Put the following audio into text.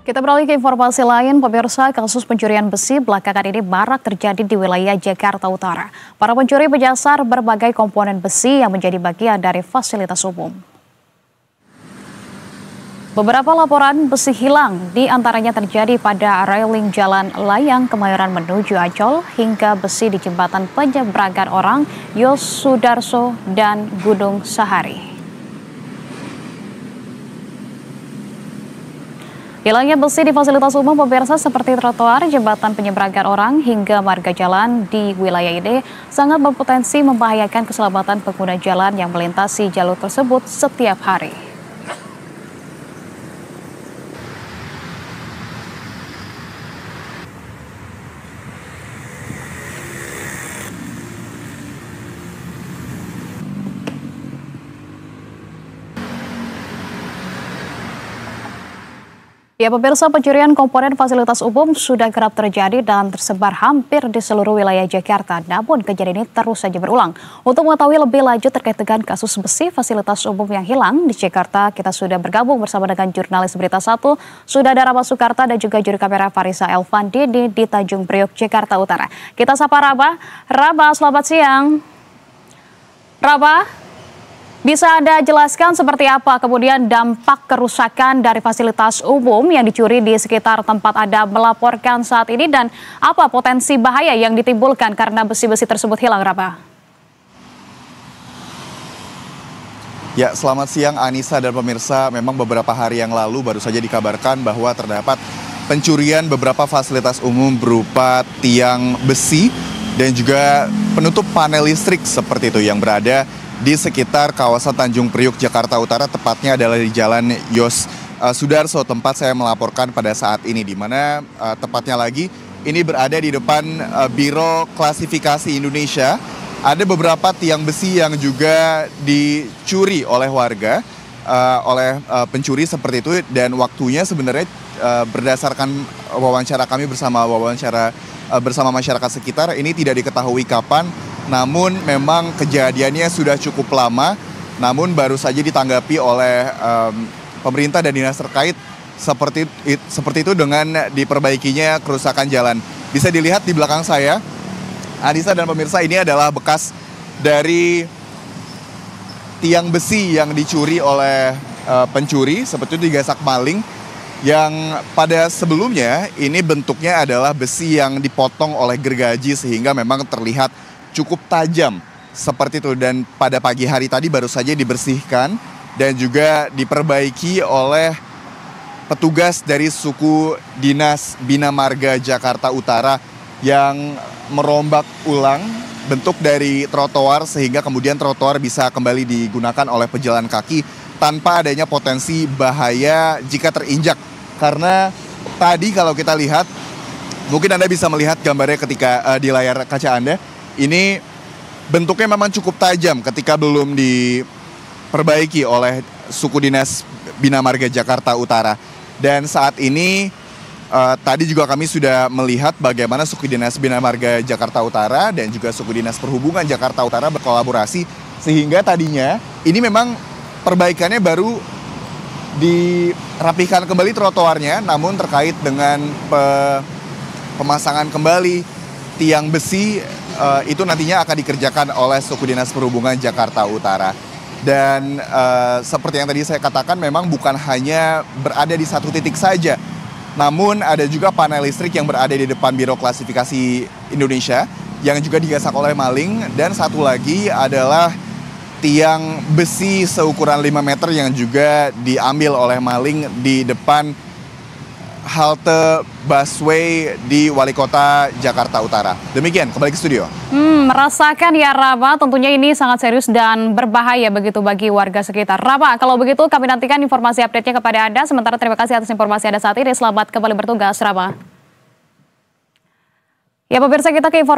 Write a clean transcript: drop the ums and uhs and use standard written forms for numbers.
Kita beralih ke informasi lain, pemirsa. Kasus pencurian besi belakangan ini marak terjadi di wilayah Jakarta Utara. Para pencuri menyasar berbagai komponen besi yang menjadi bagian dari fasilitas umum. Beberapa laporan besi hilang, di antaranya terjadi pada railing Jalan Layang Kemayoran menuju Ancol hingga besi di jembatan penyeberangan orang Yosudarso dan Gunung Sahari. Hilangnya besi di fasilitas umum pemirsa seperti trotoar, jembatan penyeberangan orang, hingga marga jalan di wilayah ini sangat berpotensi membahayakan keselamatan pengguna jalan yang melintasi jalur tersebut setiap hari. Ya pemirsa, pencurian komponen fasilitas umum sudah kerap terjadi dan tersebar hampir di seluruh wilayah Jakarta. Namun kejadian ini terus saja berulang. Untuk mengetahui lebih lanjut terkait dengan kasus besi fasilitas umum yang hilang di Jakarta, kita sudah bergabung bersama dengan jurnalis Berita 1, sudah ada Raba Sukarta dan juga juru kamera Farisa Elvandini di Tanjung Priok, Jakarta Utara. Kita sapa Raba. Raba, selamat siang. Raba, bisa Anda jelaskan seperti apa kemudian dampak kerusakan dari fasilitas umum yang dicuri di sekitar tempat Anda melaporkan saat ini dan apa potensi bahaya yang ditimbulkan karena besi-besi tersebut hilang, Raba? Ya, selamat siang Anissa dan pemirsa. Memang beberapa hari yang lalu baru saja dikabarkan bahwa terdapat pencurian beberapa fasilitas umum berupa tiang besi dan juga penutup panel listrik seperti itu yang berada di sekitar kawasan Tanjung Priok, Jakarta Utara, tepatnya adalah di Jalan Yosudarso, tempat saya melaporkan pada saat ini, di mana tepatnya lagi ini berada di depan Biro Klasifikasi Indonesia. Ada beberapa tiang besi yang juga dicuri oleh warga, oleh pencuri seperti itu, dan waktunya sebenarnya berdasarkan wawancara kami bersama masyarakat sekitar, ini tidak diketahui kapan. Namun memang kejadiannya sudah cukup lama, namun baru saja ditanggapi oleh pemerintah dan dinas terkait seperti itu dengan diperbaikinya kerusakan jalan. Bisa dilihat di belakang saya, Anissa dan pemirsa, ini adalah bekas dari tiang besi yang dicuri oleh pencuri, seperti itu digasak maling, yang pada sebelumnya ini bentuknya adalah besi yang dipotong oleh gergaji sehingga memang terlihat cukup tajam seperti itu, dan pada pagi hari tadi baru saja dibersihkan dan juga diperbaiki oleh petugas dari suku dinas Bina Marga Jakarta Utara yang merombak ulang bentuk dari trotoar sehingga kemudian trotoar bisa kembali digunakan oleh pejalan kaki tanpa adanya potensi bahaya jika terinjak. Karena tadi kalau kita lihat, mungkin Anda bisa melihat gambarnya ketika di layar kaca Anda, ini bentuknya memang cukup tajam ketika belum diperbaiki oleh suku dinas Bina Marga Jakarta Utara. Dan saat ini tadi juga kami sudah melihat bagaimana suku dinas Bina Marga Jakarta Utara dan juga suku dinas Perhubungan Jakarta Utara berkolaborasi sehingga tadinya ini memang perbaikannya baru dirapihkan kembali trotoarnya, namun terkait dengan pemasangan kembali tiang besi itu nantinya akan dikerjakan oleh suku dinas Perhubungan Jakarta Utara. Dan seperti yang tadi saya katakan, memang bukan hanya berada di satu titik saja, namun ada juga panel listrik yang berada di depan Biro Klasifikasi Indonesia yang juga digasak oleh maling, dan satu lagi adalah tiang besi seukuran 5 meter yang juga diambil oleh maling di depan halte busway di Wali Kota Jakarta Utara. Demikian, kembali ke studio. Merasakan ya Raba, tentunya ini sangat serius dan berbahaya begitu bagi warga sekitar. Raba, kalau begitu kami nantikan informasi update-nya kepada Anda. Sementara terima kasih atas informasi Anda saat ini. Selamat kembali bertugas, Raba. Ya pemirsa, kita ke informasi